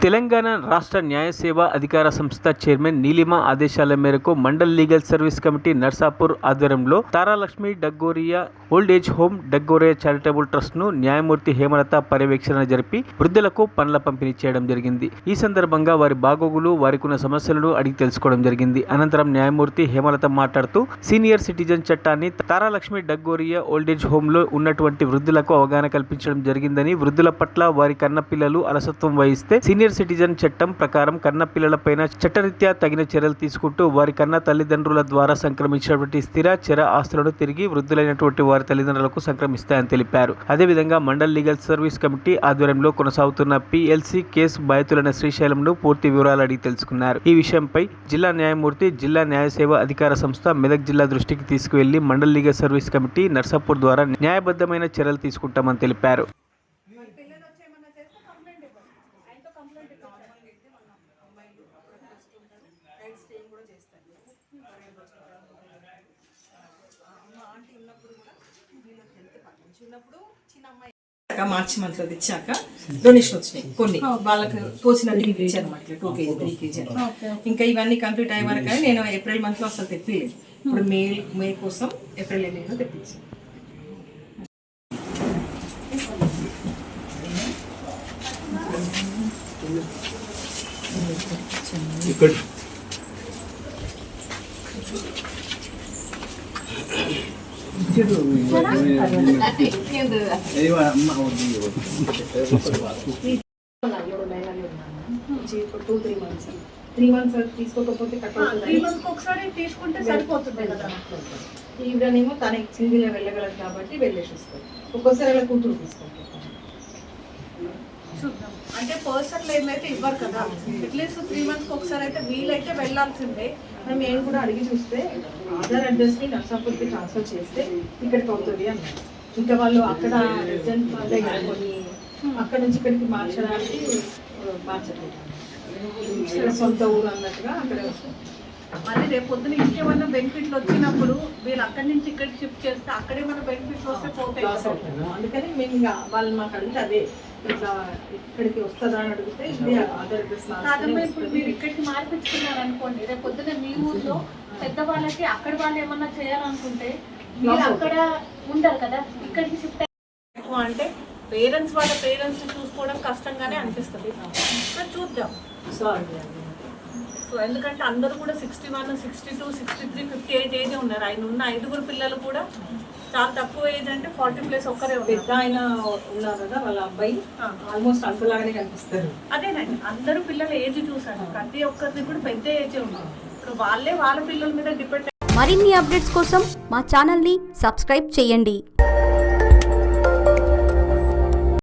తెలంగాణ రాష్ట్ర న్యాయ సేవా అధికార సంస్థ చైర్మన్ నీలిమ ఆదేశాల మేరకు mandal legal service committee Narsapur ఆధ్వర్యంలో తారాలక్ష్మి డగ్గోరియా ఓల్డ్ ఏజ్ హోమ్ డగ్గోరియా చారిటబుల్ ట్రస్ట్ ను న్యాయమూర్తి హేమలత పర్యవేక్షణ జరిపి వృద్ధులకు పండ్ల పంపిణీ చేయడం జరిగింది. ఈ సందర్భంగా వారి బాగోగులు, వారికున్న సమస్యలను అడిగి తెలుసుకోవడం జరిగింది. అనంతరం న్యాయమూర్తి హేమలత మాట్లాడుతూ సీనియర్ సిటిజన్ చట్టాన్ని తారాలక్ష్మి డగ్గోరియా ఓల్డ్ ఏజ్ హోమ్ లో ఉన్నటువంటి వృద్ధులకు అవగాహన కల్పించడం జరిగిందని, వృద్ధుల పట్ల వారి కన్న పిల్లలు అలసత్వం వహిస్తే సీనియర్ సిటిజన్ చట్టం ప్రకారం కన్న పిల్లలపైన చట్టరీత్యా తగిన చర్యలు తీసుకుంటూ వారి కన్న తల్లిదండ్రుల ద్వారా సంక్రమించినటువంటి స్థిర చర ఆస్తులను తిరిగి వృద్ధులైనటువంటి వారి తల్లిదండ్రులకు సంక్రమిస్తాయని తెలిపారు. అదేవిధంగా మండల్ లీగల్ సర్వీస్ కమిటీ ఆధ్వర్యంలో కొనసాగుతున్న పిఎల్సి కేసు బాధితులైన శ్రీశైలంను పూర్తి వివరాలు అడిగి తెలుసుకున్నారు. ఈ విషయంపై జిల్లా న్యాయమూర్తి జిల్లా న్యాయ సేవ అధికార సంస్థ మెదక్ జిల్లా దృష్టికి తీసుకువెళ్లి mandal legal service committee Narsapur ద్వారా న్యాయబద్ధమైన చర్యలు తీసుకుంటామని తెలిపారు. మార్చి మంత్ లో తెచ్చాక డొనేషన్ వచ్చినాయి కొన్ని వాళ్ళకి తోచినట్టు ఇచ్చారు అనమాట 2 kg 3 kg. ఇంకా ఇవన్నీ కంప్లీట్ అయ్యే వరకు నేను ఏప్రిల్ మంత్ లో అసలు తెప్పిలేదు. ఇప్పుడు మే కోసం ఏప్రిల్ ఎండింగ్ తెప్పించాను. త్రీ మంత్స్ తీసుకోకపోతే ఒకసారి తీసుకుంటే సరిపోతుంది కదా. ఈవిడనేమో తనకి సింగిల్ వెళ్ళగలదు కాబట్టి వెళ్ళేసి వస్తుంది. ఒక్కోసారి అలా కూతురు తీసుకుంటాం. చూద్దాం అంటే పర్సనల్ ఏమైతే ఇవ్వరు కదా, అట్లీస్ట్ 3 months ఒకసారి అయితే వీలైతే వెళ్ళాల్సిందే. మనం ఏం కూడా అడిగి చూస్తే ఆధార్ అడ్రస్ ని నర్సాపూర్కి ట్రాన్స్ఫర్ చేస్తే ఇక్కడికి అవుతుంది అన్నారు. ఇంకా వాళ్ళు అక్కడ రెసిడెంట్ వాళ్ళే కొన్ని అక్కడ నుంచి ఇక్కడికి మార్చడానికి మార్చలేదు, సొంత ఊరు అన్నట్టుగా అక్కడ. మళ్ళీ రేపు పొద్దున ఇంకేమన్నా బెనిఫిట్లు వచ్చినప్పుడు వీళ్ళు అక్కడి నుంచి ఇక్కడికి షిఫ్ట్ చేస్తే అక్కడే మన బెనిఫిట్స్ వస్తే పోతాయి. అందుకని మేము ఇంకా వాళ్ళు మాకు అడిగితే అదే ఇట్లా ఇక్కడికి వస్తుందా అని అడిగితే ఇది ఆధార్ అడ్రస్. ఇప్పుడు మీరు ఇక్కడికి మార్పించుకున్నారు అనుకోండి, రేపు పొద్దున మీ ఊర్లో పెద్దవాళ్ళకి అక్కడ వాళ్ళు ఏమన్నా చేయాలనుకుంటే మీరు అక్కడ ఉండరు కదా, ఇక్కడికి షిఫ్ట్ ఎక్కువ అంటే వాళ్ళ పేరెంట్స్ ని చూసుకోవడం కష్టంగానే అనిపిస్తుంది. చూద్దాం. సో ఎందుకంటే అందరూ కూడా 61, 62, 63, 58 ఏజ్ ఉన్నారు. ఆయన ఉన్న 5 పిల్లలు కూడా చాలా తక్కువ ఏజ్, అంటే 40+ ఒక్కరే పెద్ద ఆయన ఉన్నారు కదా, వాళ్ళ అబ్బాయి ఆల్మోస్ట్ అంకులాగానే కనిపిస్తారు. అదేనండి, అందరూ పిల్లల ఏజ్ చూసాను, ప్రతి ఒక్కరిని కూడా పెద్ద ఏజే ఉన్నారు. ఇప్పుడు వాళ్ళ పిల్లల మీద డిపెండ్. మరిన్ని అప్డేట్స్ కోసం మా ఛానల్ని సబ్స్క్రైబ్ చేయండి.